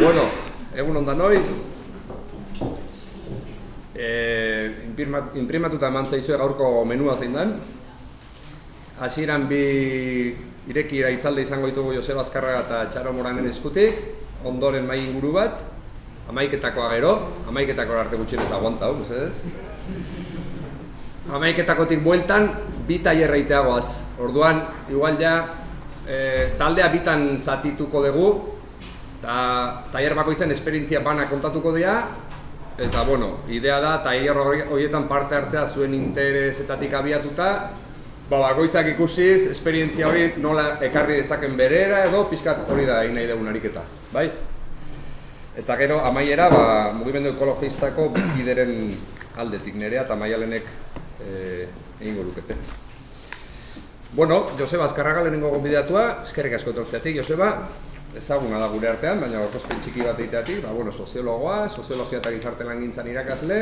Bueno, egun ondan hoi. Inprimatuta eman zaizue gaurko menua zein den. Hasieran bi irekira itzalde izango ditugu Joseba Azkarraga eta Txaro Moranen eskutik. Ondoren mai inguru bat. Amaiketakoa gero. Amaiketako arte gutxien eta aguanta hau, mesedez. Amaiketakotik bueltan, bi tailerra iteagoaz. Orduan, igual ja, taldea bitan zatituko dugu. Eta tailer bakoitzen esperientzia bana kontatuko dira. Eta, bueno, idea da, tailer horietan parte hartzea zuen interesetatik abiatuta. Bakoitzak ikusiz, esperientzia hori nola ekarri dezaken berera edo pixkat hori da egin nahi dugun ariketa, bai? Eta gero, amaiera, mugimendu ekologistako bikideren aldetik nerea eta Maialenek egingo lukete. Bueno, Joseba Azkarraga lehenengo gonbidatua, eskerrik asko etortzeatik, Joseba. Ezaguna da gure artean, baina gorkozpen txiki bat egiteatik, soziologoa, soziologia eta gizarte langintzan irakasle,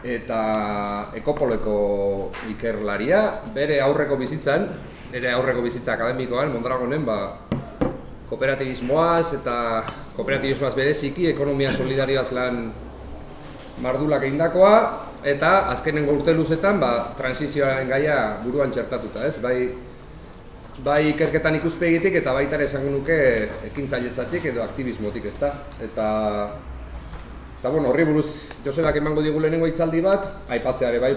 eta Ekopoleko ikerlaria, bere aurreko bizitza akademikoan, Mondragonen, kooperatibismoaz eta kooperatibismoaz bereziki, ekonomia solidarioaz lan mardulak egindakoa, eta azkenengo urte luzetan, transizioaren gaia buruan txertatuta, ez? Bai ikerketan ikuspegitik eta baita ere esango nuke ekintzailetzatik edo aktivismotik, ezta? Eta bueno, horri buruz Josebak emango digu lehenengo hitzaldi bat, aipatzeare bai,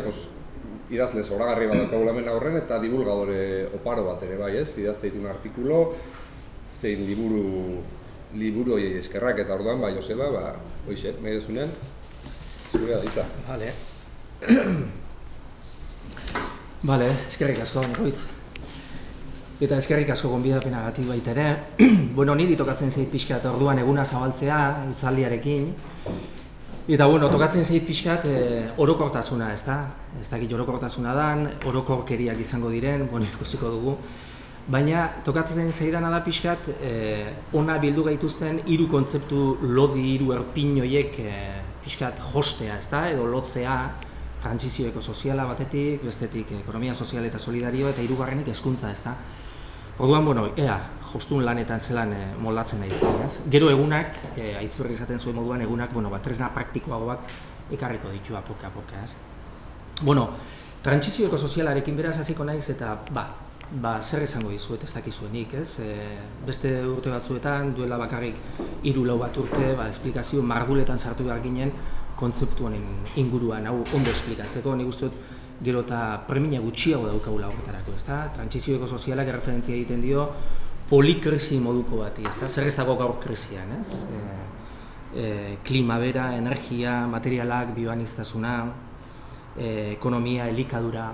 idazle zoragarri bat daukagu hemen aurren eta divulgadore oparo bat ere bai, ez? Idazte ditun artikulo, zein liburu hori eskerrak eta orduan, Joseba, hoxe, nahi dezunean, zurea ditza. Bale, eskerrik asko, Roitz. Eta eskerrik asko gonbidapenagatik baita ere. Bueno, niri tokatzen zait pixkat orduan eguna zabaltzea hitzaldiarekin. Eta bueno, tokatzen zait pixkat orokortasuna, ezta? Ez dakit orokortasuna dan, orokorkeriak izango diren, ikusiko dugu. Baina tokatzen zaidana da pixkat ona bildu gaituzten hiru kontzeptu lodi, hiru erpin horiek pixkat jostea, ezta? Edo lotzea, trantsizio ekosoziala batetik, bestetik ekonomia sozial eta solidario eta hirugarrenik hezkuntza, ezta? Orduan, ea, jostun lanetan zelan moldatzen nahi zen, ez? Gero egunak, Aitzberri esaten zuen moduan egunak, tresna praktikoagoak ekarriko ditu apoka, ez? Trantsizio ekosozialarekin beraz hasiko naiz eta, zer esango dizuet ez dakizuenik, ez? Beste urte batzuetan, duela bakarrik 3-4 bat urte, esplikazio marguletan sartu behar ginen kontzeptu honen inguruan, hau ondo esplikatzeko, nik uste dut gero eta premia gutxiago daukagula horretarako, ezta? Trantsizio ekosozialak erreferentzia egiten dio polikrisi moduko bati, ezta? Zer ez dago gaur krisian, ez? Klima bera, energia, materialak, bioaniztasuna, ekonomia, elikadura,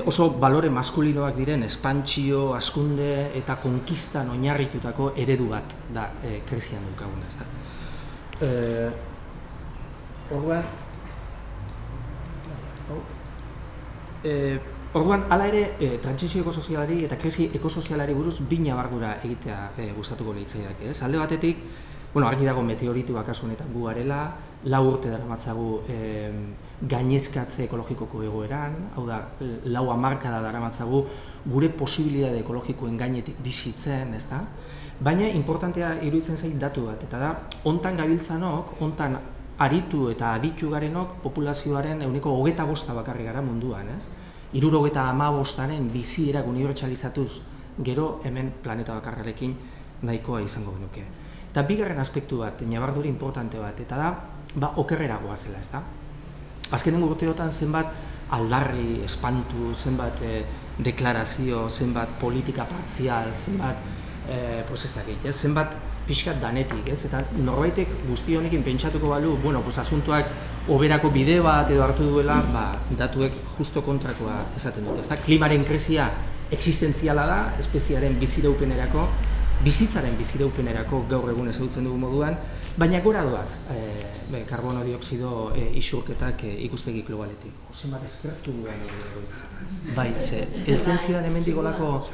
oso balore maskulinoak diren espantsio, askunde eta konkistan oinarritutako eredu bat da krisian daukaguna, ezta? Orduan, hala ere, trantsizio ekosozialari eta krisi ekosozialari buruz bi ñabardura egitea gustatuko litzaidak, ez? Alde batetik, argi dago meteorituak kasu honetan gu garela, 4 urte daramatzagu gainezkatze ekologikoko egoeran, hau da, 4 hamarkada daramatzagu gure posibilitate ekologikoen gainetik bizitzen, ezta? Baina, importantea iruditzen zait datu bat, eta da, hontan gabiltzanok, hontan aritu eta aditu garenok populazioaren 25% bakarrik gara munduan, ez? 75%aren bizierak unibertsalizatuz gero hemen planeta bakarrarekin nahikoa izango genuke. Eta bigarren aspektu bat, ñabardura importante bat, eta da, okerrera goazela, ezta? Azkenengo urteotan zenbat aldarri, espantu, zenbat deklarazio, zenbat politika partzial, zenbat pixkat danetik, ez? Eta norbaitek guzti honekin pentsatuko balu, asuntoak oberako bide bat edo hartu duela, datuek justo kontrakoa esaten dute, ezta? Klimaren krisia existentziala da, espeziaren biziraupenerako, bizitzaren biziraupenerako gaur egun ezagutzen dugu moduan, baina gora doaz, karbono dioksido isurketak ikuspegi globaletik. Zenbat eskertu duen hori. Bai, heltzen zidan hemendik olako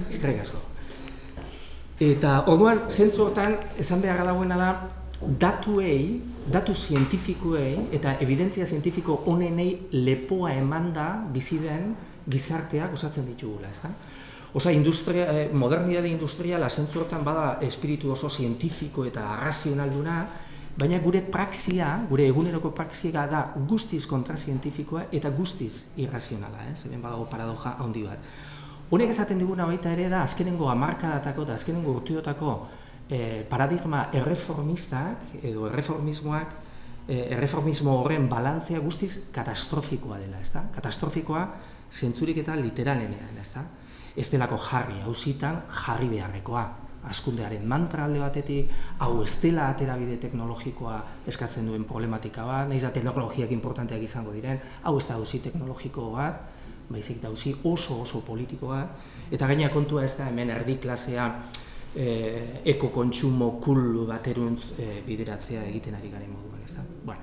eskerrik asko. Eta orduan, zentzu hortan, esan beharra dagoena da, datu zientifikoei eta evidentzia zientifiko honenei lepoa emanda bizi den gizarteak osatzen ditugula, ezta? Osa, modernidade industriala zentzu hortan bada espiritu oso zientifiko eta razionalduna, baina gure praxia, gure eguneroko praxia da guztiz kontrazientifikoa eta guztiz irrazionala, zeben badago paradoja handi bat. Honek esaten diguna baita ere da azkenengo hamarkadatako eta azkenengo urteotako paradigma erreformistak edo erreformismo horren balantzea guztiz katastrofikoa dela, ezta? Katastrofikoa zentzurik eta literalenean, ezta? Ez delako jarri, hauzitan jarri beharrekoa. Askundearen mantra alde batetik, hau ez dela aterabide teknologikoa eskatzen duen problematika bat, nahiz da teknologiak importanteak izango diren, hau ez da hauzi teknologiko bat, baizik da hauzi oso politiko bat, eta gaina kontua ez da hemen erdi klasea ekokontsumo kul bateruntz bideratzea egiten ari garen moduan, ez da? Bueno,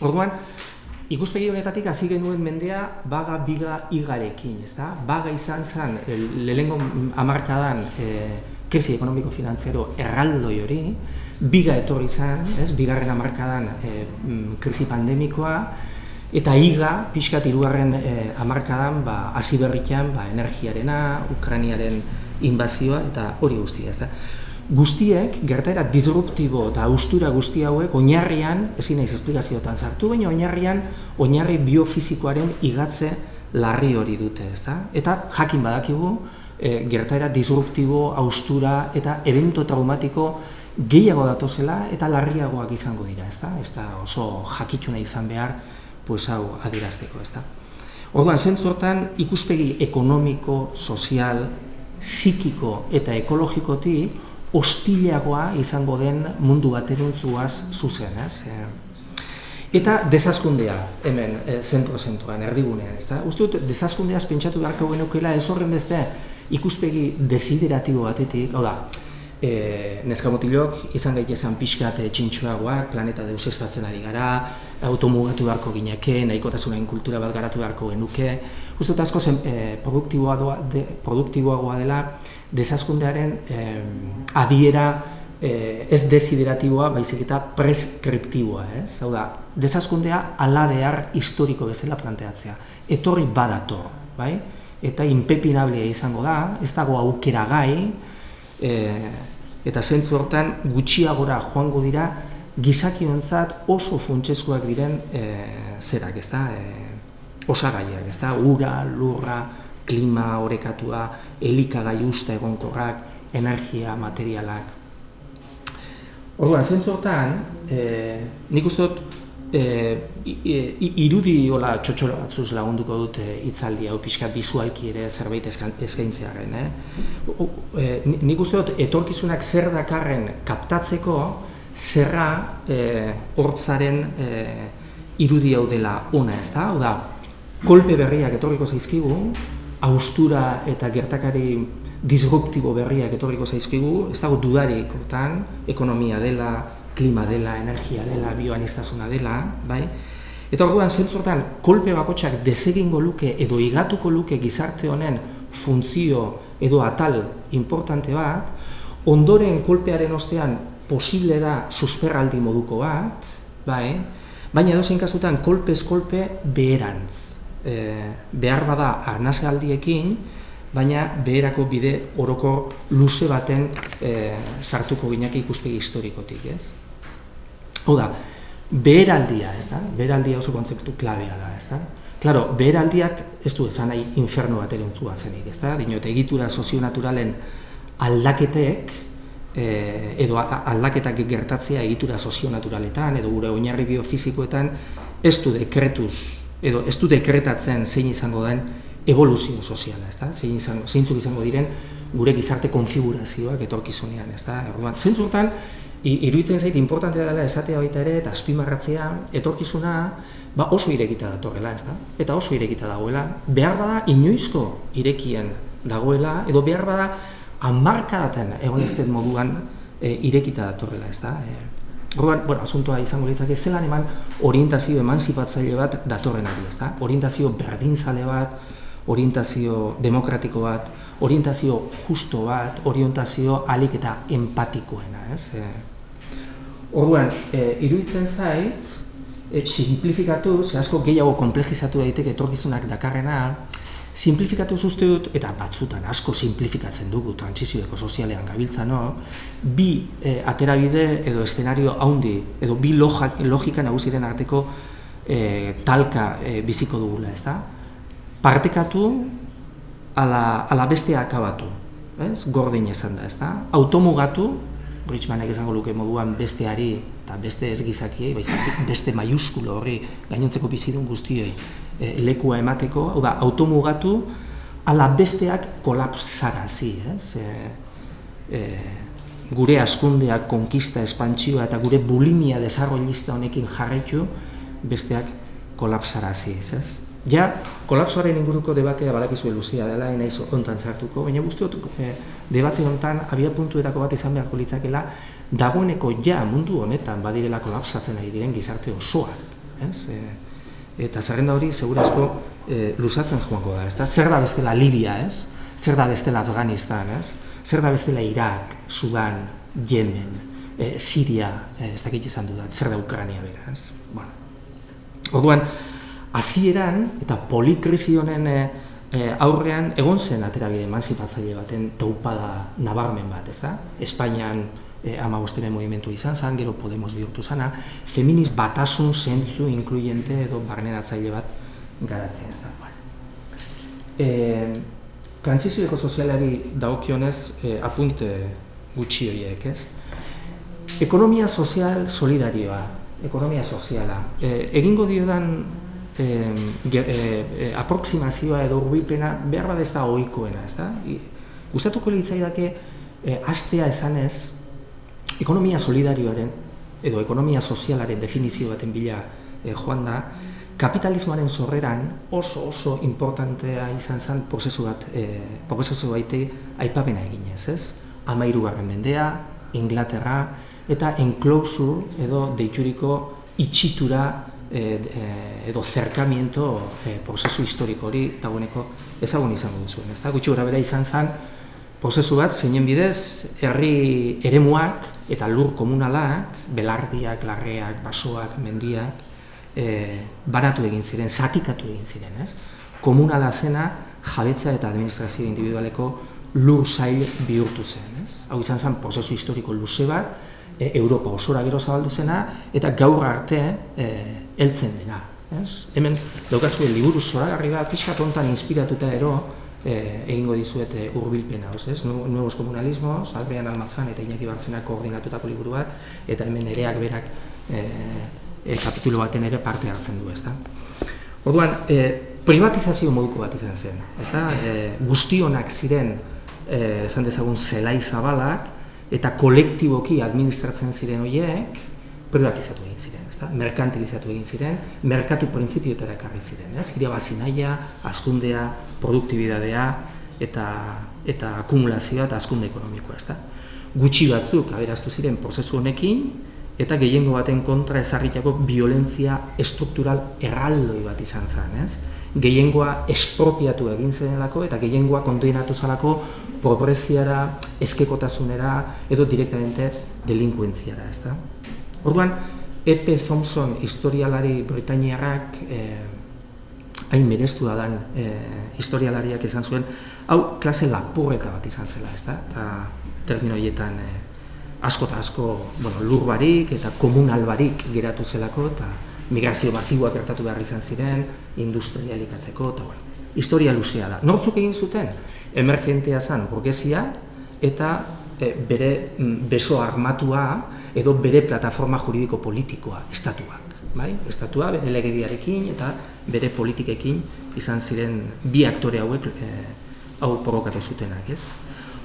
orduan, ikuspegi honetatik hasi genuen mendea baga biga igarekin, ez da? Baga izan zen, lehenengo hamarkadan krisi ekonomiko-finanziero erraldoi hori, biga etorri zen, bigarren hamarkadan krisi pandemikoa, eta iga, pixkat hirugarren hamarkadan, hasi berritan energiarena, Ukrainiaren inbazioa, eta hori guztia, ez da. Guztiek, gertaera disruptibo eta haustura guzti hauek, oinarrian, ezin naiz esplikazioetan sartu, baina oinarrian, oinarri biofizikoaren igatze larri hori dute, ez da. Eta jakin badakigu, gertaera disruptibo, haustura eta evento traumatiko gehiago datozela eta larriagoak izango dira, ez da. Ez da oso jakituna izan behar, hau adierazteko, ez da. Orduan, zentzu hortan, ikuspegi ekonomiko, sozial, psikiko eta ekologikotik hostileagoa izango den mundu bateruntzuaz zuzen, ez? Eta desaskundea, hemen, zentro-zentroan, erdigunean, ez da? Uste dut, desaskundeaz pentsatu beharko genukela ez horren beste ikuspegi desideratibo batetik, hau da, neskamotilok izan gaitezen pixkat txintxoagoak, planeta deusestatzen ari gara, automugatu beharko gineke, nahikotasunaren kultura bat garatu beharko genuke. Uste dut asko produktiboagoa dela desaskundearen adiera ez desideratiboa, baizik eta preskriptiboa, ez? Hau da, desaskundea alabehar historiko bezala planteatzea. Etorri badator, bai? Eta inpepinablea izango da, ez dago aukera gai, eta zentzu hortan gutxiagora joango dira gizakiontzat oso funtsezkoak diren zerak, ez da? Osagaiak, ez da? Ura, lurra, klima orekatua, elikagai usta egonkorrak, energia, materialak. Orduan, zentzu hortan, nik uste dut irudi hola txotxolo batzuz lagunduko dut hitzaldi hau pixkat bizualki ere zerbait eskaintzearen. Nik uste dut etorkizunak zer dakarren kaptatzeko zerra hortzaren irudi hau dela ona, ez da? Hau da, kolpe berriak etorriko zaizkigu, haustura eta gertakari disruptibo berriak etorriko zaizkigu, ez dago dudarik hortan, ekonomia dela, klima dela, energia dela, bioaniztasuna dela, bai? Eta orduan, zentzu hortan, kolpe bakotxak desegingo luke edo igatuko luke gizarte honen funtzio edo atal importante bat, ondoren kolpearen ostean posible da susperraldi moduko bat, bai? Baina edozein kasutan, kolpez kolpe beherantz. Behar bada arnazaldiekin, baina beherako bide oroko luze baten sartuko gineke ikuspegi historikotik, ez? Hau da, beheraldia, ez da? Beheraldia oso kontzeptu klabea da, ez da? Claro, beheraldiak ez du esan nahi inferno bat eruntzua zenik, ez da? Dino, eta egitura sozionaturalen aldaketek, edo aldaketak gertatzea egitura sozionaturaletan, edo gure oinarri biofizikoetan, ez du dekretuz, edo ez du dekretatzen zein izango den evoluzio soziala, ez da? Zeintzuk izango diren gure gizarte konfigurazioak etorkizunean, ez da? Zentzu hortan, iruditzen zait importantea dela esatea baita ere eta azpimarratzea etorkizuna oso irekita datorrela, ez da? Eta oso irekita dagoela, behar bada inoizko irekien dagoela, edo behar bada hamarkadatan egon ez den moduan irekita datorrela, ez da? Orduan, asuntoa izango litzake zelan eman orientazio emanzipatzaile bat datorren ari, ez da? Orientazio berdinzale bat, orientazio demokratiko bat, orientazio justo bat, orientazio ahalik eta empatikoena, ez? Orduan, iruditzen zait, simplifikatu, asko gehiago konplejizatu daiteke etorkizunak dakarrena, Simplifikatu uste dut, eta batzutan asko simplifikatzen dugu trantsizio ekosozialean gabiltza, no? Bi aterabide edo eszenario haundi, edo bi logika nagusiren arteko talka biziko dugula, ez da? Partekatu ala bestea akabatu, ez? Gordin esan da, ez da? Automugatu, Bridgmanek esango luke moduan besteari eta beste ez gizakiei, beste maiuskulo horri gainontzeko bizidun guztioi lekua emateko, hau da, automugatu ala besteak kolapsarazi, ez? Gure askundeak, konkista, espantsioa eta gure bulimia desarrollista honekin jarraitu besteak kolapsarazi, ez? Ja, kolapsoaren inguruko debatea badakizue luzea dela, naiz hontan sartuko, baina uste dut debate hontan abia puntuetako bat izan beharko litzakeela dagoeneko ja mundu honetan badirela kolapsatzen ari diren gizarte osoak, ez? Eta zerrenda hori segurazko luzatzen joango da, ezta? Zer da bestela Libia, ez? Zer da bestela Afganistan, ez? Zer da bestela Irak, Sudan, Yemen, Siria, ez dakit izan dudat, zer da Ukrania bera, ez? Bueno. Orduan, hasieran eta polikrisi honen aurrean egon zen aterabide emanzipatzaile baten taupada nabarmen bat, ezta? Espainian 15. mugimendu izan zen, gero Podemos bihurtu zana, feminist batasun zentzu inkluyente edo barneratzaile bat garatzen, ezta? Trantsizio ekosozialari dagokionez apunte gutxi horiek, ez? Ekonomia sozial solidarioa, ekonomia soziala. Egingo diodan aproksimazioa edo hurbilpena behar bat ez da ohikoena, ez da? Gustatuko litzaidake hastea esanez ekonomia solidarioaren edo ekonomia sozialaren definizio baten bila joan da, kapitalismoaren sorreran oso importantea izan zen prozesu baite aipapena eginez, ez? 13. mendea, Inglaterra eta enclosure edo deituriko itxitura edo zerkamiento prozesu historiko hori dagoeneko ezagun izango duzuen, ez da? Gutxi gorabehera izan zen prozesu bat zeinen bidez herri eremuak eta lur komunalak, belardiak, larreak, basoak, mendiak baratu egin ziren, zatikatu egin ziren, ez? Komunala zena jabetza eta administrazio individualeko lur sail bihurtu zen, ez? Hau izan zen prozesu historiko luze bat, Europa osora gero zabaldu zena, eta gaur arte heltzen dena, ez? Hemen daukazue liburu zoragarri bat, pixka tontan inspiratuta ero egingo dizuet hurbilpena, ez? Nuevos Comunalismos, Adrián Almazán eta Iñaki Barcenak koordinatutako liburu bat, eta hemen ereak berak kapitulu baten ere parte hartzen du, ezta? Orduan, privatizazio moduko bat izan zen, ezta? Guztionak ziren, esan dezagun, zelai zabalak, eta kolektiboki administratzen ziren horiek privatizatu egin ziren, ezta? Merkantilizatu egin ziren, merkatu printzipioetara ekarri ziren, ez? Irabazi nahia, hazkundea, produktibitatea eta akumulazioa eta hazkunde ekonomikoa, ezta? Gutxi batzuk aberastu ziren prozesu honekin eta gehiengo baten kontra ezarritako violentzia estruktural erraldoi bat izan zen, ez? Gehiengoa espropiatu egin zenelako eta gehiengoa kondenatu zalako pobreziara, eskekotasunera edo direktamente delinkuentziara, ezta? Orduan, E.P. Thompson historialari britainiarrak hain mereztu dan historialariak izan zuen, hau klase lapurreta bat izan zela, ezta? Eta termino horietan asko eta asko lur barik eta komunal barik geratu zelako eta migrazio masiboak gertatu behar izan ziren, industrialikatzeko, eta historia luzea da. Nortzuk egin zuten? Emergentea zen burgesia eta bere beso armatua edo bere plataforma juridiko-politikoa, estatuak. Estatua bere legediarekin eta bere politikekin izan ziren bi aktore hauek hau provokatu zutenak, ez?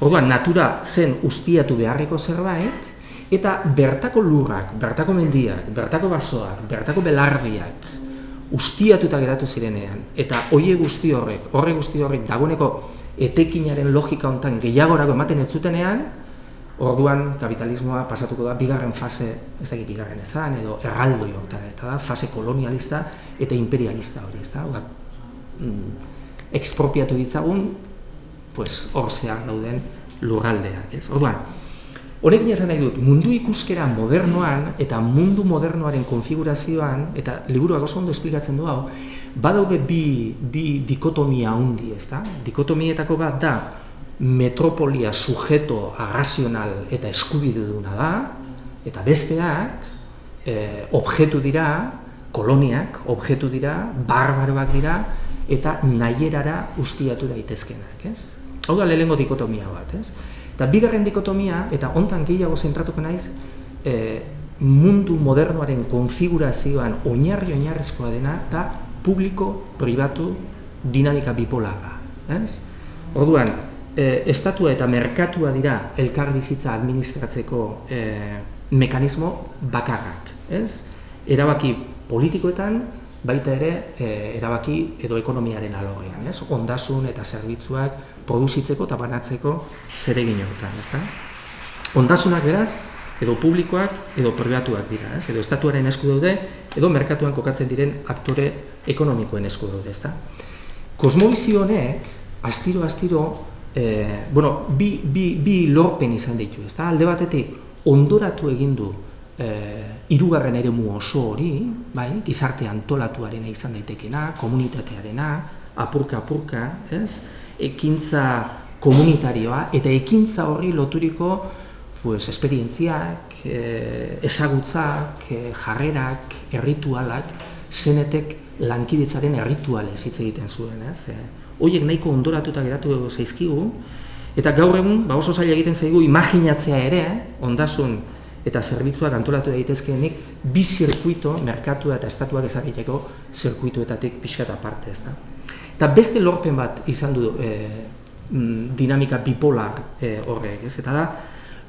Orduan, natura zen ustiatu beharreko zerbait, eta bertako lurrak, bertako mendiak, bertako basoak, bertako belardiak ustiatuta geratu zirenean, eta horre guzti horrek dagoeneko etekinaren logika hontan gehiagorako ematen ez zutenean, orduan kapitalismoa pasatuko da bigarren fase, ez dakit bigarren ezan, edo erraldoi hortara, eta da fase kolonialista eta imperialista hori, ez da? Expropiatu ditzagun, hor zean dauden lurraldeak, ez? Orduan, honekin esan nahi dut, mundu ikuskera modernoan eta mundu modernoaren konfigurazioan, eta liburuak oso ondo esplikatzen du hau, badaude bi dikotomia handi, ezta? Dikotomietako bat da metropolia sujeto arrazional eta eskubideduna da, eta besteak objektu dira, koloniak objektu dira, barbaroak dira, eta nahierara ustiatu daitezkenak, ez? Hau da lehenengo dikotomia bat, ez? Eta bigarren dikotomia, eta hontan gehiago zentratuko naiz, mundu modernoaren konfigurazioan oinarrizkoa dena, eta publiko-pribatu dinamika bipolarra, ez? Orduan, estatua eta merkatua dira elkarbizitza administratzeko mekanismo bakarrak, ez? Erabaki politikoetan, baita ere erabaki edo ekonomiaren alorrean, ez? Ondasun eta zerbitzuak produzitzeko eta banatzeko zeregin horretan, ezta? Ondasunak beraz, edo publikoak edo pribatuak dira, ez? Edo estatuaren esku daude, edo merkatuan kokatzen diren aktore ekonomikoen esku daude, ezta? Kosmobizio honek, astiro, bi lorpen izan ditu, ezta? Alde batetik, ondoratu egin du hirugarren eremu oso hori, bai, gizarte antolatuarena izan daitekena, komunitatearena, apurka, ez? Ekintza komunitarioa eta ekintza horri loturiko esperientziak, ezagutzak, jarrerak, erritualak, zenetek lankidetzaren erritualez hitz egiten zuen, ez? Horiek nahiko ondoratuta geratu zaizkigu, eta gaur egun oso zaila egiten zaigu imaginatzea ere, ondasun eta zerbitzuak antolatu daitezkeenik bi zirkuito, merkatua eta estatuak ezagiteko zirkuituetatik pixkat aparte, ez da. Eta beste lorpen bat izan du dinamika bipolar horrek, ez? Eta da,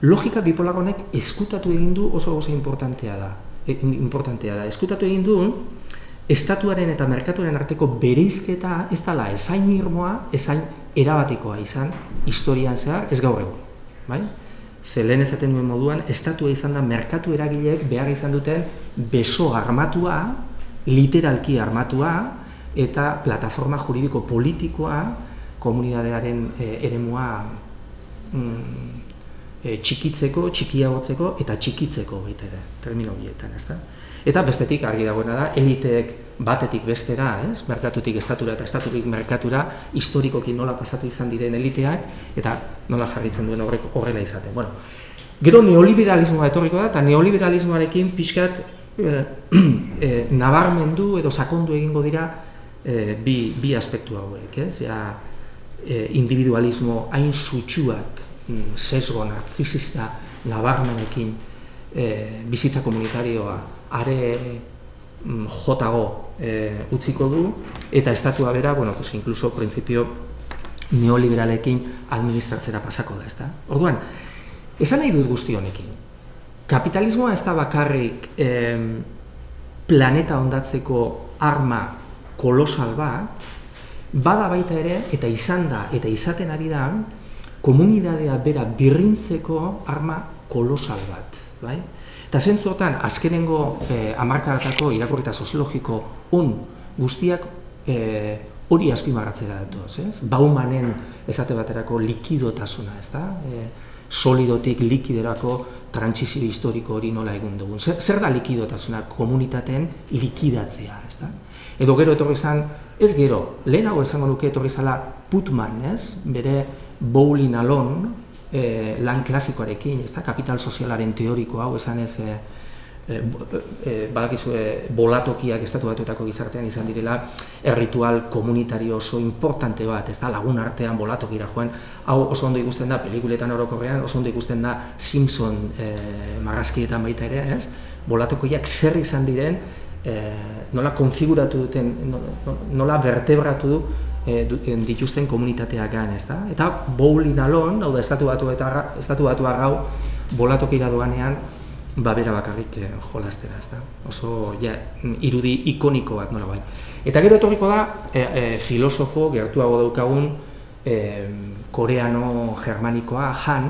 logika bipolar honek eskutatu egin du oso importantea da. Eskutatu egin du, estatuaren eta merkatuaren arteko bereizketa ez dela ezain irmoa, ezain erabatekoa izan historian zehar, ez gaur egun, bai? Ze lehen esaten duen moduan, estatua izan da merkatu eragileek behar izan duten beso armatua, literalki armatua, eta plataforma juridiko politikoa, komunitatearen eremua txikitzeko, txikiagotzeko eta txikitzeko baita ere, terminologietan, ezta? Eta bestetik argi dagoena da, eliteek batetik bestera, ez? Merkatutik estatura eta estatutik merkatura, historikoki nola pasatu izan diren eliteak, eta nola jarritzen duen horrela izaten. Bueno, gero neoliberalismoa etorriko da, eta neoliberalismoarekin pixkat nabarmendu edo sakondu egingo dira bi aspektu hauek, ez? Individualismo hain sutsuak, sesgo narzisista nabarmenekin bizitza komunitarioa are jotago utziko du, eta estatua bera, incluso printzipio neoliberalekin administratzera pasako da, ezta? Orduan, esan nahi dut guzti honekin, kapitalismoa ez da bakarrik planeta hondatzeko arma kolosal bat, bada baita ere, eta izan da, eta izaten ari da, komunitatea bera birrintzeko arma kolosal bat, bai? Eta zentzuotan, azkenengo hamarkadatako irakurketa soziologiko guztiak hori azpimarratzera datoz, ez? Baumanen esate baterako likidotasuna, ez da? Solidotik likiderako trantsizio historiko hori nola egin dugun. Zer da likidotasuna? Komunitateen likidatzea, ez da? Edo gero etorri zan, ez gero, lehenago esango nuke etorri zala Putman, ez? Bere Bowling Alone, lan klasikoarekin, ez da, kapital sozialaren teoriko hau, esan ez, badakizue, bolatokiak estatu batuetako gizartean izan direla, erritual komunitario oso importante bat, ez da, lagun artean bolatokira joan, hau oso ondo ikusten da, pelikuletan orokorrean, oso ondo ikusten da Simpson marrazkietan baita ere, ez? Bolatokiak zer izan diren, nola konfiguratu duten, nola vertebratu dituzten komunitateak gan, ez da? Eta Bowling Alone, hau da, estatu batu arrau, bolatokira doanean, bera bakarrik jolastera, ez da? Oso, irudi ikoniko bat, nola bai. Eta gero etorriko da, filosofo, gertuago daukagun, koreano-germanikoa, Han,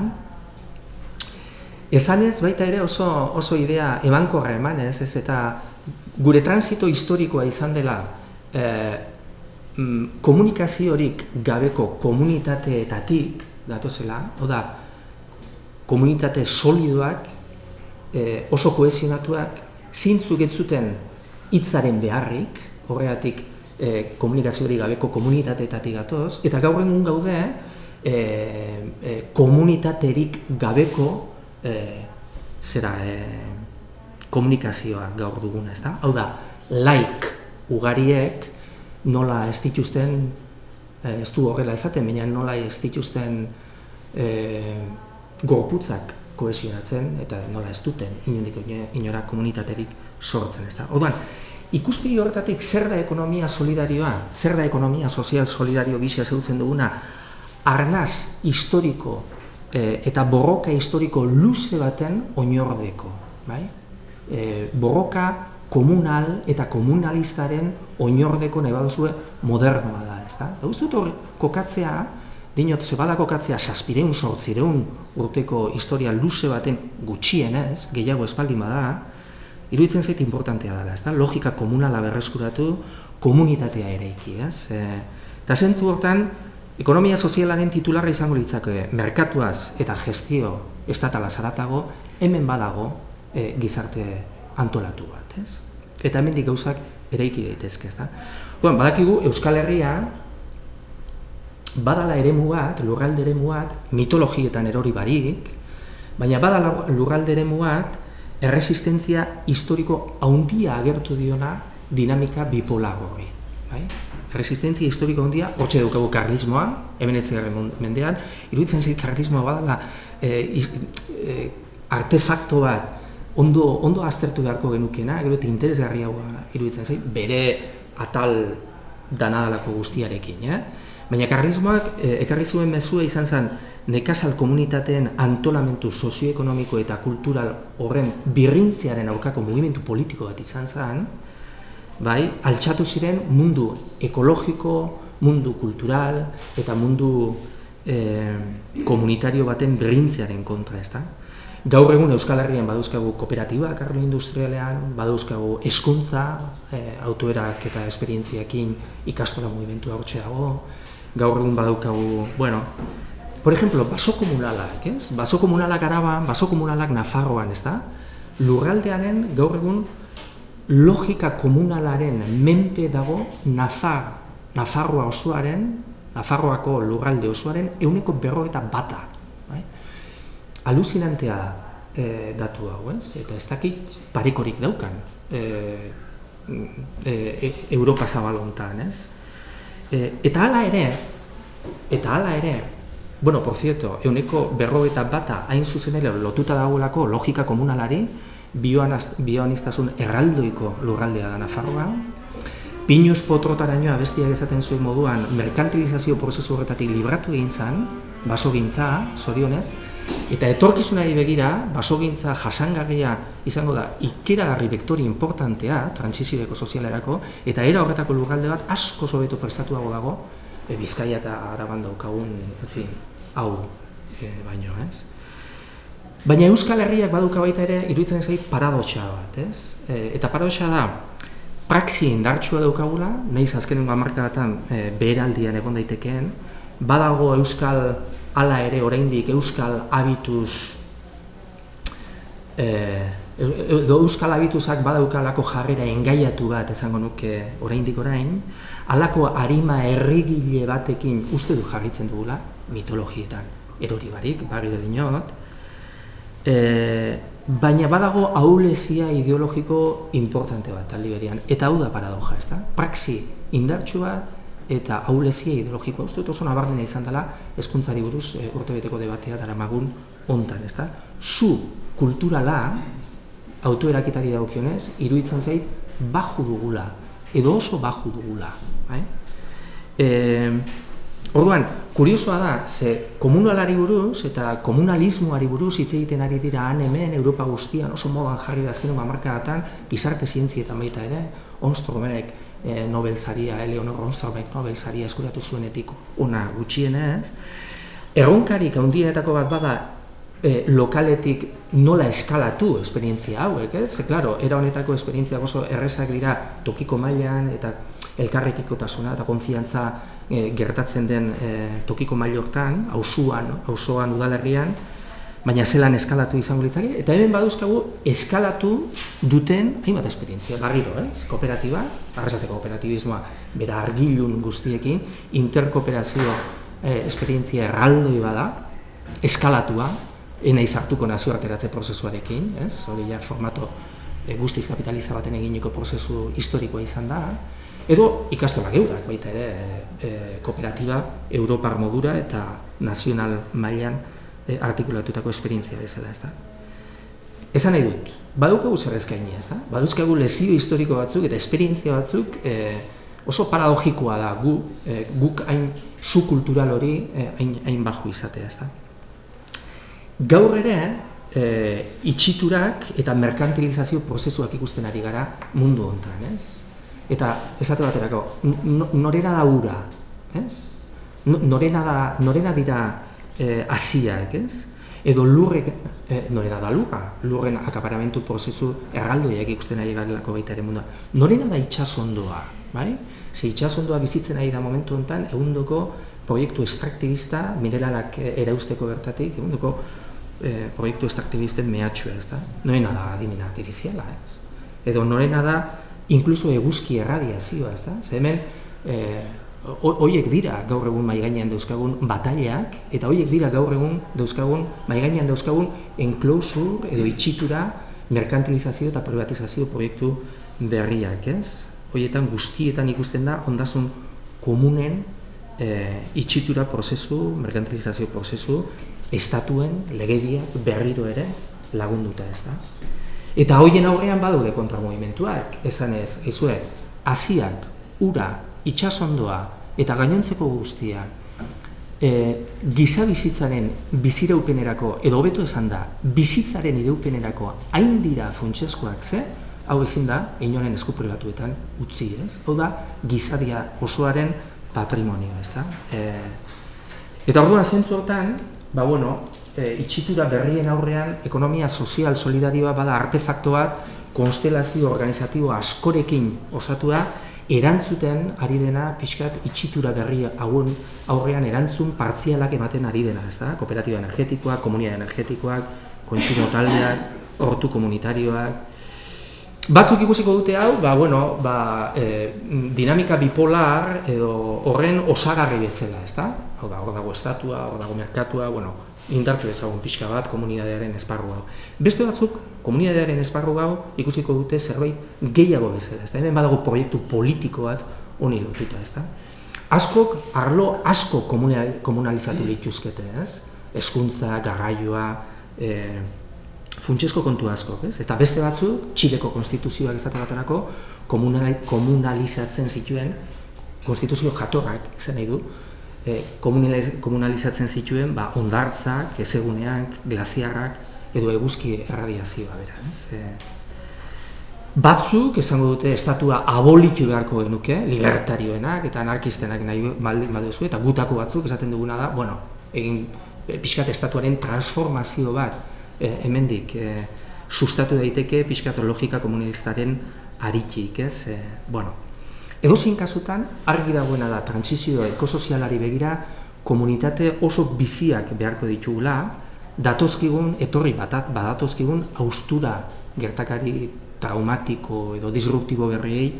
esanez baita ere oso idea ebankorra emanez, ez, eta gure transito historikoa izan dela, komunikaziorik gabeko komunitateetatik datozela, oda, komunitate solidoak, oso kohesionatuak, zintzuk ez zuten hitzaren beharrik, horregatik komunikaziorik gabeko komunitateetatik gatoz, eta gaur egun gaude komunitaterik gabeko komunikazioa gaur duguna, ezta? Hau da, ugariek nola ez dituzten, ez du horrela esaten, baina nola ez dituzten gorputzak kohesionatzen eta nola ez duten inora komunitaterik sortzen, ezta? Orduan, ikuspegi horretatik zer da ekonomia solidarioa, zer da ekonomia sozial solidario gisa zeutzen duguna, arnaz historiko eta borroka historiko luze baten oinordeko, bai? Borroka komunal eta komunalistaren oinordeko nahi baduzue modernoa da, ezta? Uste dut hor kokatzea, dinot zebada kokatzea 700-800 urteko historia luze baten gutxienez, gehiago espaldin bada, iruditzen zait importantea dela, ezta? Logika komunala berreskuratu, komunitatea eraiki, ez? Eta zentzu hortan, ekonomia sozialaren titularra izango litzake merkatuaz eta gestio estatala zaratago, hemen badago gizarte antolatu bat, ez? Eta hemendik gauzak eraiki daitezke, ezta? Badakigu Euskal Herria badala eremu bat, lurralde eremu bat, mitologietan erori barik, baina badala lurralde eremu bat, erresistentzia historiko handia agertu diona dinamika bipolar horri, bai? Resistentzia historiko handia, hortxe daukagu karlismoa, 19. mendean, iruditzen zait karlismoa badala artefakto bat ondo aztertu beharko genukena, gero eta interesgarriagoa iruditzen zait, bere atal danadalako guztiarekin, baina karlismoak ekarri zuen mezua izan zen nekazal komunitateen antolamentu sozioekonomiko eta kultural horren birrintziaren aurkako mugimendu politiko bat izan zen, bai, altxatu ziren mundu ekologiko, mundu kultural eta mundu komunitario baten berrintzearen kontra, ezta? Gaur egun Euskal Herrian badauzkagu kooperatibak agroindustrialean, badauzkagu hezkuntza, autoerak eta esperientziakin ikastola mugimentua hortxe dago, gaur egun badaukagu, por ejemplo, baso komunalak, ez? Baso komunalak Araban, baso komunalak Nafarroan, ezta? Lurraldearen gaur egun logika komunalaren menpe dago Nafarroa osoaren, Nafarroako lurralde osoaren 150%. Aluzinantea datu hau, ez? Eta ez dakit parekorik daukan Europa zabal hontan, ez? Eta hala ere, bueno, por cierto, 150% hain zuzen ere lotuta dagoelako logika komunalari, bioaniztasun erraldoiko lurraldea da Nafarroa, pinuz potrotarainoa bestiak esaten zuen moduan merkantilizazio prozesu horretatik libratu egin zen, basogintza, zorionez, eta etorkizunari begira, basogintza jasangarria izango da ikeragarri bektore importantea, trantsizioko sozialerako, eta era horretako lurralde bat asko hobeto prestatuago dago, Bizkaia eta Araban daukagun, hau baino, ez? Baina Euskal Herriak baduka baita ere, iruditzen zait paradoxa bat, ez? Eta paradoxa da, praxi indartsua daukagula, nahiz azkenengo hamarkadatan beheraldian egon daitekeen, badago hala ere oraindik euskal habitusak badaukalako jarrera engaiatu bat esango nuke oraindik orain, halako arima herrigile batekin uste du jarritzen dugula mitologietan erori barik, barriro dinot, baina badago ahulezia ideologiko importante bat aldi berean, eta hau da paradoja, ezta? Praxi indartsua eta ahulezia ideologikoa, uste dut oso nabarmena izan dela hezkuntzari buruz urtebeteko debatea daramagun hontan, ezta? Zu kulturala autoeraketari dagokionez, iruditzen zait baju dugula, edo oso baju dugula, Orduan, kuriosoa da, ze komunalari buruz eta komunalismoari buruz hitz egiten ari dira han hemen Europa guztian oso modan jarri da azkenengo hamarkadatan gizarte zientzietan baita ere, Onstromek Nobel saria, Eleonor Onstromek Nobel saria eskuratu zuenetik ona gutxienez. Erronkarik handienetako bat bada lokaletik nola eskalatu esperientzia hauek, ez? Ze, klaro, era honetako esperientziak oso errezak dira tokiko mailan eta elkarrekikotasuna eta konfiantza gertatzen den tokiko maila hortan, auzoan udalerrian, baina zelan eskalatu izango litzake, eta hemen badauzkagu eskalatu duten hainbat esperientzia, berriro, kooperatiba, arrasateko kooperatibismoa bera argilun guztiekin, interkooperazio esperientzia erraldoi bada, eskalatua, naiz hartuko nazioarteratze prozesuarekin, hori ja formato guztiz kapitalista baten eginiko prozesu historikoa izan da, edo ikastola geurak baita ere kooperatiba Europar modura eta nazional mailan artikulatutako esperientzia bezala, ez da. Esan nahi dut, badaukagu zer eskaini, ez da? Badauzkagu lezio historiko batzuk eta esperientzia batzuk oso paradogikoa da guk hain subkultural hori hain baju izatea, ez da. Gaur ere, itxiturak eta merkantilizazio prozesuak ikusten ari gara mundu honetan, ez? Eta, esate baterako, norena da ura, ez? Norena dira hasiak, ez? Edo lurrek, norena da lurra, lurren akaparamentu prozesu erraldoiak ikusten ari garelako baita ere mundua. Norena da itsasondoa, bai? Ze itsasondoa bizitzen ari da momentu honetan, egundoko proiektu estraktibista, mineralak erauzteko bertatik, egundoko proiektu estraktibisten mehatxua, ez da? Norena da adimen artifiziala, ez? Edo norena da inkluso eguzki erradiazioa, ez da? Ze hemen, horiek dira gaur egun maigainean dauzkagun batailak, eta horiek dira gaur egun maigainean dauzkagun enclosure edo itxitura, merkantilizazio eta privatizazio proiektu berriak, ez? Horietan guztietan ikusten da ondasun komunen itxitura prozesu, merkantilizazio prozesu, estatuen, legediak berriro ere lagunduta, ez da? Eta horien aurrean badaude kontramovimentuak, esan ez, hasiak, ura, itsasondoa eta gainontzeko guztiak giza bizitzaren biziraupenerako, edo hobeto esan da, bizitzaren iraupenerako hain dira funtsezkoak ze, hau ezin da, inoren esku pribatuetan utzi, ez? Hau da, gizadia osoaren patrimonioa, ez da? Eta orduan zentzu hortan, itxitura berrien aurrean, ekonomia sozial solidarioa bada artefakto bat, konstelazio organizatibo askorekin osatua, erantzuten ari dena pixkat itxitura berri hauen aurrean erantzun partzialak ematen ari dena, ez da? Kooperatiba energetikoak, komunitate energetikoak, kontsumo taldeak, hortu komunitarioak. Batzuk ikusiko dute hau, dinamika bipolar edo horren osagarri bezala, ez da? Hau da, hor dago estatua, hor dago merkatua, indartu ezagun pixka bat komunitatearen esparru hau. Beste batzuk, komunitatearen esparru hau ikusiko dute zerbait gehiago bezala, ez da? Hemen badago proiektu politiko bat honi lotuta, ez da? Askok, arlo asko komunalizatu lituzkete, ez? Hezkuntza, garraioa, funtsezko kontu asko, ez? Eta beste batzuk, Txileko konstituzioak esate baterako komunalizatzen zituen, konstituzio jatorrak, izan nahi du, komunalizatzen zituen hondartzak, hezeguneak, glaziarrak edo eguzki erradiazioa bera, ez? Batzuk, esango dute, estatua abolitu beharko genuke, libertarioenak eta anarkistenak nahi baduzu, eta gutako batzuk esaten duguna da, egin pixkat estatuaren transformazio bat hemendik sustatu daiteke pixkat logika komunistaren aritik, ez? Edozein kasutan, argi dagoena da, trantsizio ekosozialari begira, komunitate oso biziak beharko ditugula, etorri badatozkigun haustura gertakari traumatiko edo disruptibo berriei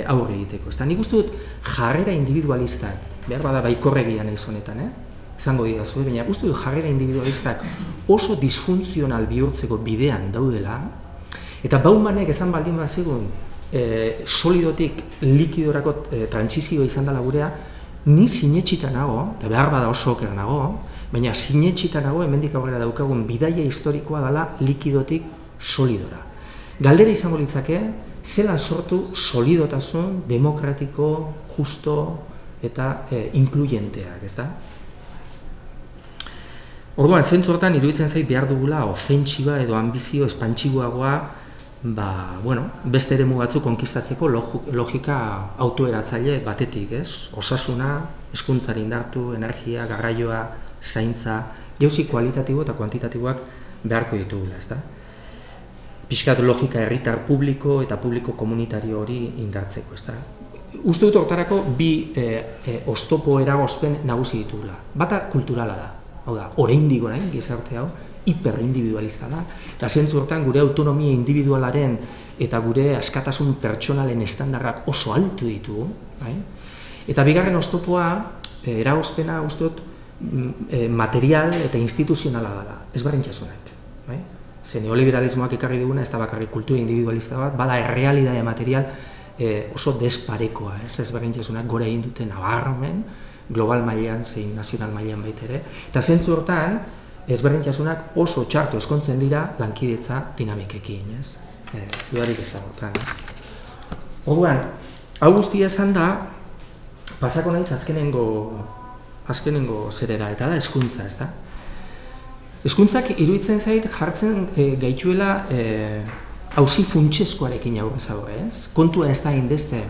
aurre egiteko. Nik uste dut jarrera individualistak, behar bada baikorregia nahiz honetan, esango didazu, baina uste dut jarrera individualistak oso disfuntzional bihurtzeko bidean daudela, eta Baumanek esan baldin bazigun solidotik likidorako trantsizioa izan dela gurea, ni sinetxita nago, eta behar bada oso oker nago, baina sinetxita nago hemendik aurrera daukagun bidaia historikoa dela likidotik solidora. Galdera izango litzake, zelan sortu solidotasun demokratiko, justo eta inkluyenteak, ez da? Orduan, zentzu hortan iruditzen zait behar dugula ofentsiba edo ambizio espantsiboagoa beste eremu batzu konkistatzeko logika autoeratzaile batetik, ez? Osasuna, hezkuntzari indartu, energia, garraioa, zaintza, jauzi kualitatibo eta kuantitatiboak beharko ditugula, ez da? Pixkat logika herritar publiko eta publiko komunitario hori indartzeko, ez da? Uste dut hortarako bi oztopo eragozpen nagusi ditugula. Bata kulturala da. Hau da, oraindik orain gizarte hau hiperindividualista da. Eta zentzu hortan gure autonomia individualaren eta gure askatasun pertsonalen estandarrak oso altu ditugu. Bai? Eta bigarren oztopoa, eragozpena uste dut material eta instituzionala dela, ezberdintasunak. Bai? Ze neoliberalismoak ekarri duguna, ez da bakarrik kultura individualista bat, bada errealidade material oso desparekoa, ezberdintasunak gora egin dute nabarmen, global mailan zein nazional mailan baita ere. Eta zentzu hortan, ezberdintasunak oso txartu eskontzen dira lankidetza dinamikekin, ez? Dudarik ez da hortan. Orduan, hau guztia esan da, pasako naiz azkenengo zerera, eta da hezkuntza, ez da? Hezkuntzak iruditzen zait jartzen gaituela auzi funtsezkoarekin aurrez aurre, ez? Kontua ez da inbeste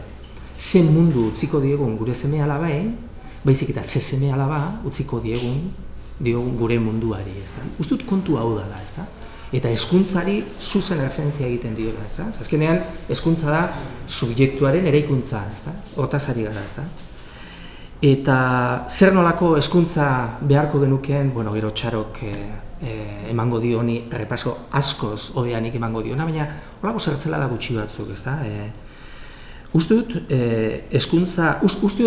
zen mundu utziko diegun gure seme-alabei, baizik eta ze seme-alaba utziko diegun gure munduari, ez da? Ustut kontu hau dela, ez da? Eta hezkuntzari zuzen referentzia egiten diola, ez da? Azkenean, hezkuntza da subjektuaren eraikuntza, ez da? Hortaz ari gara, ez da? Eta zer nolako hezkuntza beharko genukeen, bueno, gero Txarok emango dio honi errepaso askoz hobeanik emango diona, baina horako zertzela da gutxi batzuk, ez da? Uste dut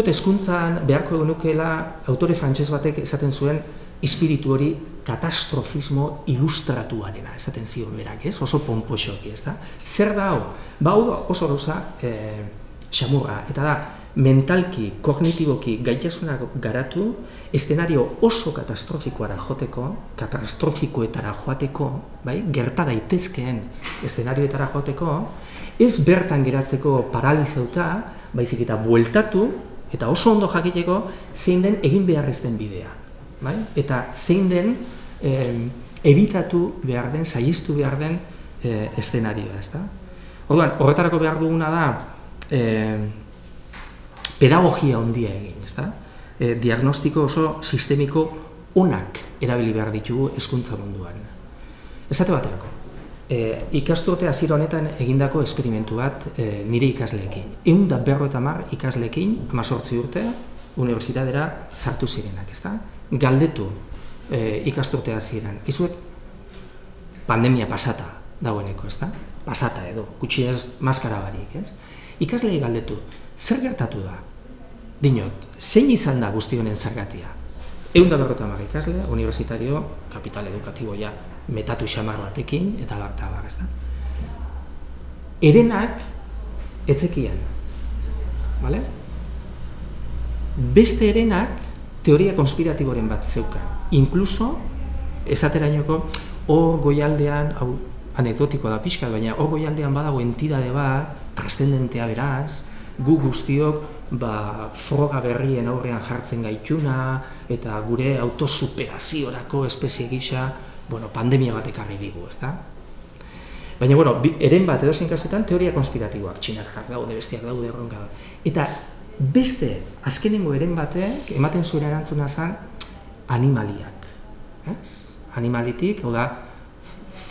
hezkuntzan beharko genukeela autore frantses batek esaten zuen espiritu hori katastrofismo ilustratuarena, esaten zion berak, ez? Oso ponpoxoki, ez da? Zer da hau? Ba, hau da oso gauza xamurra, eta da, mentalki, kognitiboki gaitasunak garatu, eszenario oso katastrofikoetara joateko, bai? Gerta daitezkeen eszenarioetara joateko, ez bertan geratzeko paralizauta, baizik eta bueltatu, eta oso ondo jakiteko zein den egin behar ez den bidea. Bai? Eta zein den ebitatu behar den, saihestu behar den eszenarioa, ez da? Orduan, horretarako behar duguna da pedagogia handia egin, ez da? Diagnostiko oso sistemiko onak erabili behar ditugu hezkuntza munduan. Esate baterako, ikasturte hasiera honetan egindako esperimentu bat nire ikasleekin. 150 ikasleekin, 18 urte, unibertsitatera sartu zirenak, ez da? Galdetu ikasturte hasieran. Izuek pandemia pasata dagoeneko, ez da? Pasata edo, gutxienez maskara barik, ez? Ikaslei galdetu, zer gertatu da? Dinot, zein izan da guzti honen zergatia? 150 ikasle, unibertsitario, kapital edukatibo ja metatu xamar batekin, eta bartabar, ez da? Herenak etzekien, bale? Beste herenak teoria konspiratiboren bat zeukan. Inkluso, esaterainoko, hor goialdean, hau anekdotikoa da pixkat, baina hor goialdean badago entidade bat, transcendentea beraz, gu guztiok froga berrien aurrean jartzen gaituna, eta gure autosuperaziorako espezie gisa, pandemia bat ekarri digu, ezta? Baina, eren bat edozein kasutan teoria konspiratiboak, txinarrak daude, bestiak daude, erronka daude. Eta beste, azkenengo eren batek, ematen zuen erantzuna zen, animaliak. Animalitik, hau da,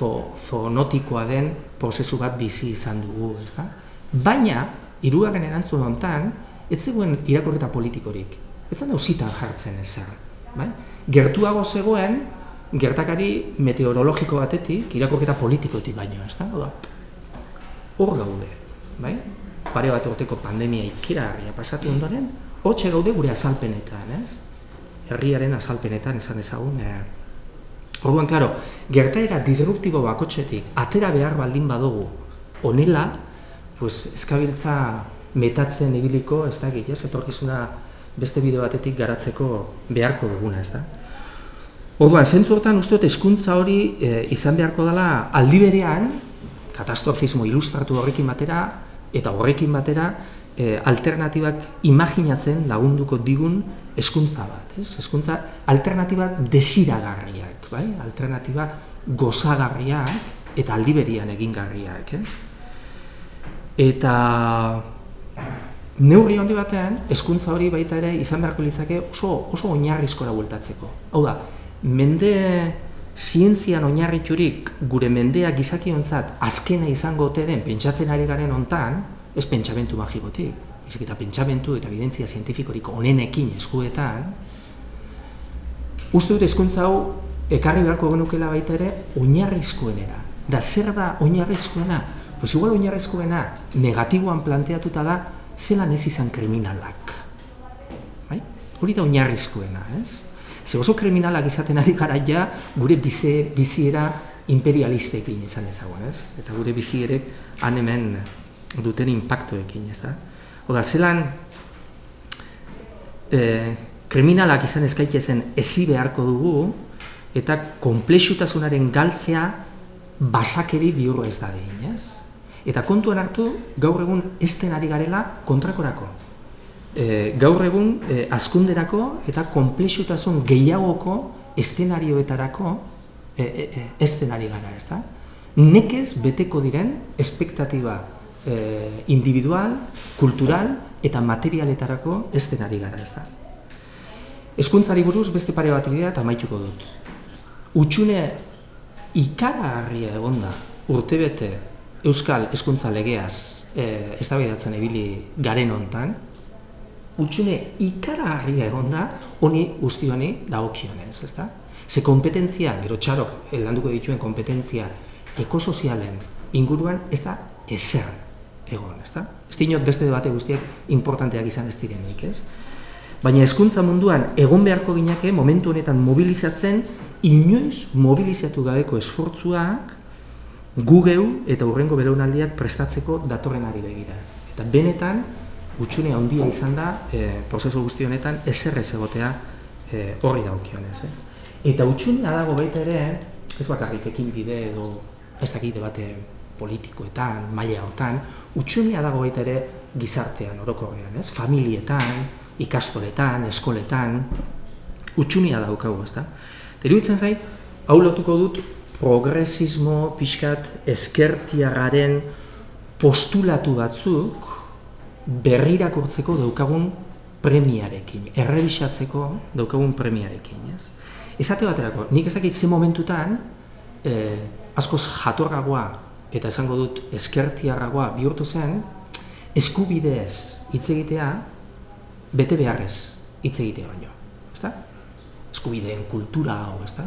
zoonotikoa den prozesu bat bizi izan dugu, ezta? Baina, hirugarren erantzun honetan, ez zegoen irakurketa politikorik. Ez zen auzitan jartzen ezer. Gertuago zegoen, gertakari meteorologiko batetik, irakurketa politikotik baino, ezta? Hor gaude, pare bat urteko pandemia ikeragarria pasatu ondoren, hortxe gaude gure azalpenetan, ez? Herriaren azalpenetan esan ezagun. Orduan, klaro, gertaera disruptibo bakotxetik atera behar baldin badugu honela, eskabiltza metatzen ibiliko, ez da, etorkizuna beste bideo batetik garatzeko beharko duguna, ez da? Orduan, zentzu hortan uste dut hezkuntza hori izan beharko dela aldi berean, katastrofismo ilustratu horrekin batera, eta horrekin batera alternatibak imaginatzen lagunduko digun hezkuntza bat, ez? Hezkuntza alternatibak desiragarriak, bai? Alternatiba gozagarriak eta aldi berean egingarriak, ez? Eta neurri handi batean, hezkuntza hori baita ere izan beharko litzake oso oinarrizkora bueltatzeko. Hau da, mende zientzian oinarriturik gure mendea gizakiontzat azkena izango ote den pentsatzen ari garen hontan, ez pentsamentu magikotik, baizik eta pentsamentu eta evidentzia zientifikorik onenekin eskuetan, Uste dut hezkuntza hau ekarri beharko genukela baita ere oinarrizkoenera. Da zer da oinarrizkoena? Pues igual oinarrizkoena negatiboan planteatuta da zelan ez izan kriminalak. Bai? Hori da oinarrizkoena, ez? Ze oso kriminalak izaten ari gara ja gure biziera imperialistekin izan ezagun, ez? Eta gure bizierek han hemen duten impactoekin, ez da? Oda, zelan kriminalak izan eskaitezen ezi beharko dugu eta konplexutasunaren galtzea basakeri bihurru ez dadin, ez? Eta kontuan hartu, gaur egun ezten ari garela kontrakorako. Gaur egun hazkunderako eta konplexutasun gehiagoko eszenarioetarako ezten ari gara, ez da? Nekez beteko diren espektatiba individual, kultural eta materialetarako ezten ari gara, ez da? Hezkuntzari buruz beste pare bat idea eta amaituko dut. Hutsune ikaragarria egonda urtebete Euskal Hezkuntza Legeaz eztabaidatzen ibili garen hontan, hutsune ikaragarria egonda honi guzti honi dagokionez, ezta? Ze kompetentzia, gero txarok landuko dituen kompetentzia ekosozialen inguruan ez da ezer egon, ezta? Ez dinot beste debate guztiak importanteak izan ez direnik, ez? Baina hezkuntza munduan egon beharko ginake momentu honetan mobilizatzen inoiz mobilizatu gabeko esfortzuak gu geu eta hurrengo belaunaldiak prestatzeko datorrenari begira. Eta benetan, hutsune handia izan da, prozesu guzti honetan, ezer ez egotea horri dagokionez. Eta hutsunea dago baita ere, ez bakarrik ekinbide edo ez dakit debate politikoetan, maila hortan, hutsunea dago baita ere gizartean, orokorrean, ez? Familietan, ikastoletan, eskoletan, hutsunea daukagu, ez da? Iruditzen zait, hau lotuko dut progresismo pixkat ezkertiarraren postulatu batzuk berrirakurtzeko daukagun premiarekin, errebisatzeko daukagun premiarekin, ez? Esate baterako, nik ez dakit ze momentutan askoz jatorragoa eta esango dut ezkertiarragoa bihurtu zen, eskubideez hitz egitea bete beharrez hitz egitea baino, ezta? Eskubideen kultura hau, ezta?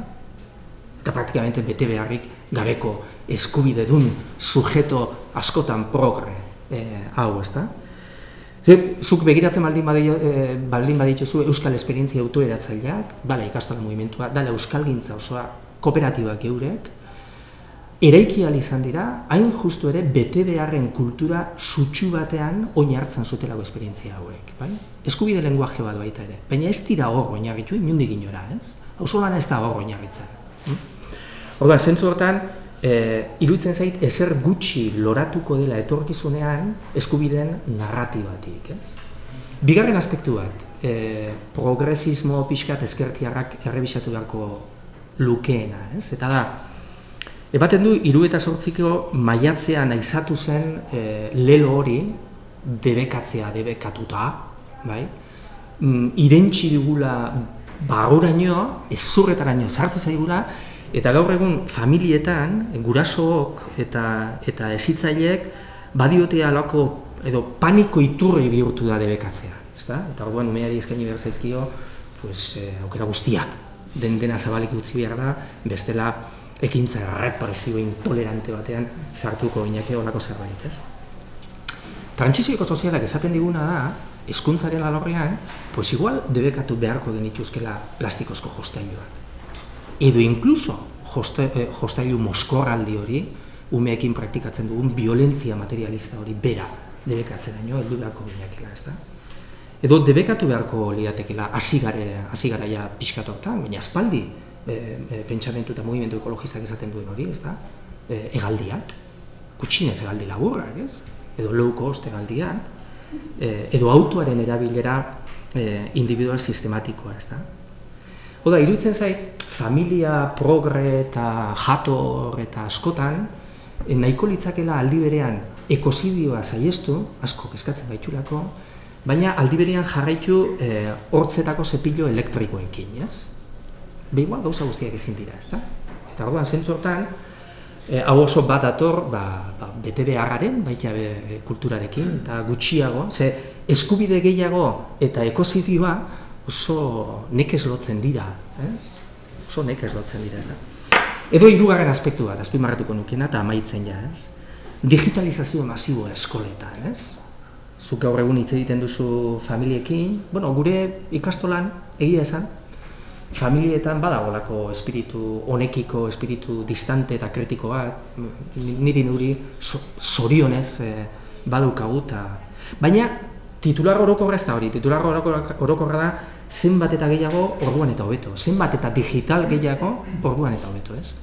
Eta praktikamente bete beharrik gabeko eskubidedun sujeto askotan progre hau, ezta? Zuk begiratzen baldin badituzu euskal esperientzia autoeratzaileak, bala ikastola mugimendua, dala euskalgintza osoa kooperatibak eurek, eraiki ahal izan dira, hain justu ere bete beharren kultura sutsu batean oinartzen zutelako esperientzia hauek, bai? Eskubide lenguaje bat baita ere, baina ez dira hor oinarritu, inundik inora, ez? Auzolana ez da hor oinarritzen. Orduan, zentzu hortan, iruditzen zait ezer gutxi loratuko dela etorkizunean eskubideen narratibatik, ez? Bigarren aspektu bat, progresismo pixkat ezkertiarrak errebisatu beharko lukeena, ez? Eta da, ebaten du 78ko maiatzean aizatu zen lelo hori debekatuta, bai? Irentsi digula baruraino, ezurretaraino sartu zaigula, eta gaur egun familietan, gurasook eta hezitzaileek badiote halako edo paniko iturri bihurtu da debekatzea, ezta? Eta orduan umeari eskaini behar zaizkio, aukera guztiak dena zabalik utzi behar da, bestela ekintza represibo intolerante batean sartuko gineke horako zerbait, ez? Trantsizioko sozialak esaten diguna da, hezkuntzaren alorrean, pues igual debekatu beharko genituzkela plastikozko jostailuak. Edo inkluso jostailu moskorraldi hori, umeekin praktikatzen dugun violentzia materialista hori bera debekatzeraino heldu beharko ginakela, ezta? Edo debekatu beharko liatekela hasi gara ja pixkat hortan, baina aspaldi pentsamendu eta mugimendu ekologistak esaten duen hori, ezta? Hegaldiak, gutxienez hegaldi laburrak, ez? Edo low cost hegaldiak, edo autoaren erabilera individual sistematikoa, ezta? Oda, iruditzen zait, familia, progre eta jator eta askotan, nahiko litzakela aldi berean ekosidioa saiestu, asko kezkatzen baitulako, baina aldi berean jarraitu hortzetako zepilo elektrikoekin, ez? Igual gauza guztiak ezin dira, ezta? Eta orduan, zentzu hortan, hau oso bat dator bete beharraren, baita kulturarekin, eta gutxiago, ze eskubide gehiago eta ekosidioa oso nekez lotzen dira, ez? Oso nekez lotzen dira, ez da? Edo hirugarren aspektu bat, azpimarratuko nukeena eta amaitzen ja, ez? Digitalizazio masiboa eskoletan, ez? Zuk gaur egun hitz egiten duzu familiekin, bueno, gure ikastolan, egia esan, familietan badagolako espiritu honekiko, espiritu distante eta kritiko bat, niri zorionez badukagu, baina titular orokorra ez da hori, titular orokorra da zenbat eta gehiago orduan eta hobeto, zenbat eta digital gehiago orduan eta hobeto, ez?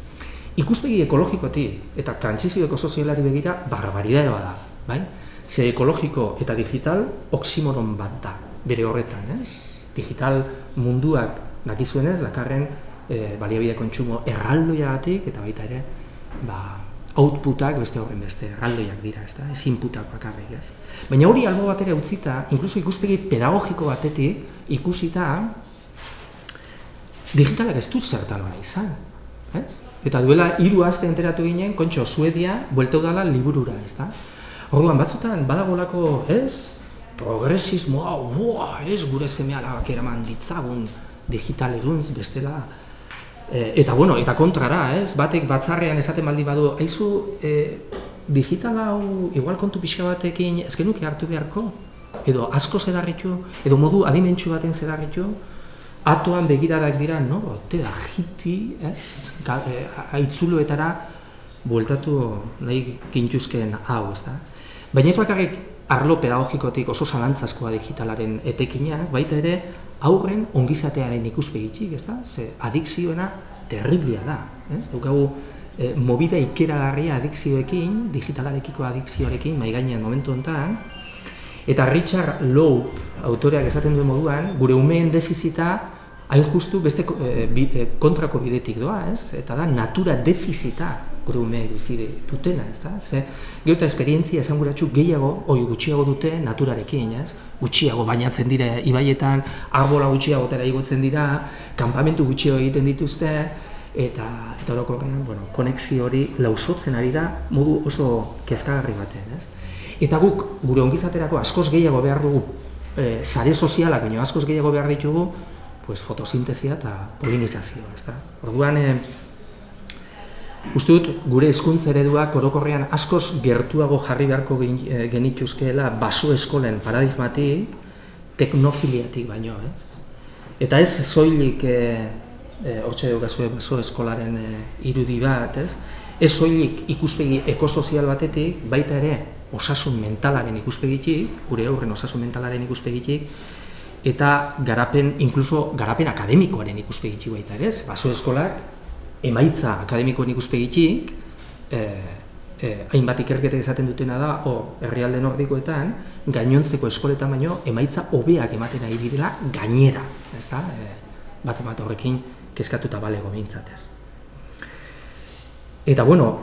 Ikuspegi ekologikotik eta trantsizio ekosozialari begira barbaridade bada, bai? Ze ekologiko eta digital oximoron bat da, bere horretan, ez? Digital munduak dakizuenez, dakarren baliabide kontsumo erraldoiagatik eta baita ere, outputak beste horren beste erraldoiak dira, ez da? Ez inputak bakarrik, ez? Baina hori albo bat ere utzita, inkluso ikuspegi pedagogiko batetik ikusita digitalak ez dut zertan hori izan, ez? Eta duela 3 aste enteratu ginen, kontxo, Suedia buelteu dala liburura, ez da? Orduan batzutan badagolako, ez? Progresismoa, ez gure seme-alabak eraman ditzagun digital eruntz, bestela. Eta bueno, eta kontrara, ez? Batek batzarrean esaten baldin badu, haizu, digital hau igual kontu pixka batekin ez genuke hartu beharko? Edo asko zedarritu, edo modu adimentsu baten zedarritu, atoan begiradak dira, no? Te da hippie, ez? Aitzuloetara bueltatu nahi gintuzken hau, ez da? Baina ez bakarrik arlo pedagogikotik oso zalantzazkoa digitalaren etekinak, baita ere aurren ongizatearen ikuspegitik, ez da? Ze adikzioena terriblia da, ez? Daukagu mobida ikeragarria adikzioekin, digitalarekiko adikzioarekin, mai gainean momentu honetan, eta Richard Loup, autoreak esaten duen moduan, gure umeen defizita hain justu beste kontrako bidetik doa, ez? Eta da natura defizita gure umeek bizi dutena, ez da? Ze gero eta esperientzia esanguratsu gehiago, gutxiago dute naturarekin, ez? Gutxiago bainatzen dira ibaietan, arbola gutxiagotera igotzen dira, kanpamentu gutxiago egiten dituzte, eta orokorrean, bueno, konexio hori lausotzen ari da modu oso kezkagarri baten, ez? Eta guk gure ongizaterako askoz gehiago behar dugu sare sozialak, baina askoz gehiago behar ditugu, pues fotosintesia eta polinizazioa, ez da? Orduan, uste dut, gure hezkuntza ereduak orokorrean askoz gertuago jarri beharko genituzkeela baso eskolen paradigmatik, teknofiliatik baino, ez? Eta ez soilik, hortxe daukazue baso eskolaren irudi bat, ez? Ez soilik ikuspegi ekosozial batetik, baita ere osasun mentalaren ikuspegitik, gure aurren osasun mentalaren ikuspegitik, eta garapen, inkluso garapen akademikoaren ikuspegitik baita ere, ez? Baso eskolak emaitza akademikoen ikuspegitik, hainbat ikerketek esaten dutena da, herrialde nordikoetan, gainontzeko eskoletan baino, emaitza hobeak ematen ari direla gainera, ez da? Bat horrekin kezkatuta balego behintzatez. Eta bueno,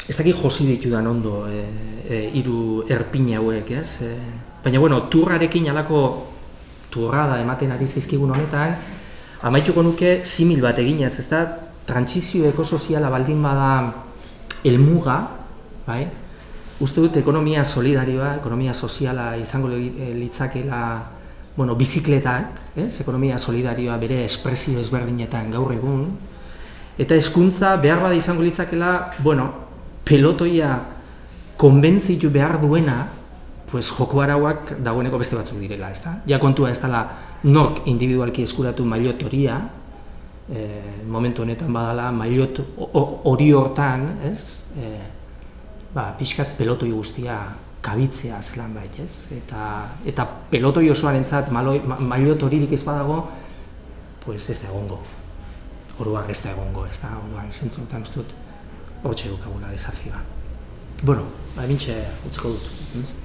ez dakit josi ditudan ondo hiru erpin hauek, ez? Baina bueno, turrarekin alako turrada ematen ari zaizkigun honetan, amaituko nuke simil bat eginez, ez da, trantsizio ekosoziala baldin bada helmuga, bai? Uste dut ekonomia solidarioa, ekonomia soziala izango litzakela, bueno, bizikletak, ez? Ekonomia solidarioa bere espresio ezberdinetan gaur egun, eta hezkuntza behar bada izango litzakela, bueno, pelotoia konbentzitu behar duena, pues joko arauak dagoeneko beste batzuk direla, ez da? Ja kontua ez dela nork individualki eskuratu maillot horia, momentu honetan badala maillot hori hortan, ez? Pixkat pelotoi guztia kabitzea zelan bait, ez? Eta pelotoi osoarentzat maillot horirik ez badago, pues ez da egongo. Oroak ez da egongo, ez da? Orduan zentzunetan uste dut hortxe dukagula desafioa. Bueno, mintxe utziko dut.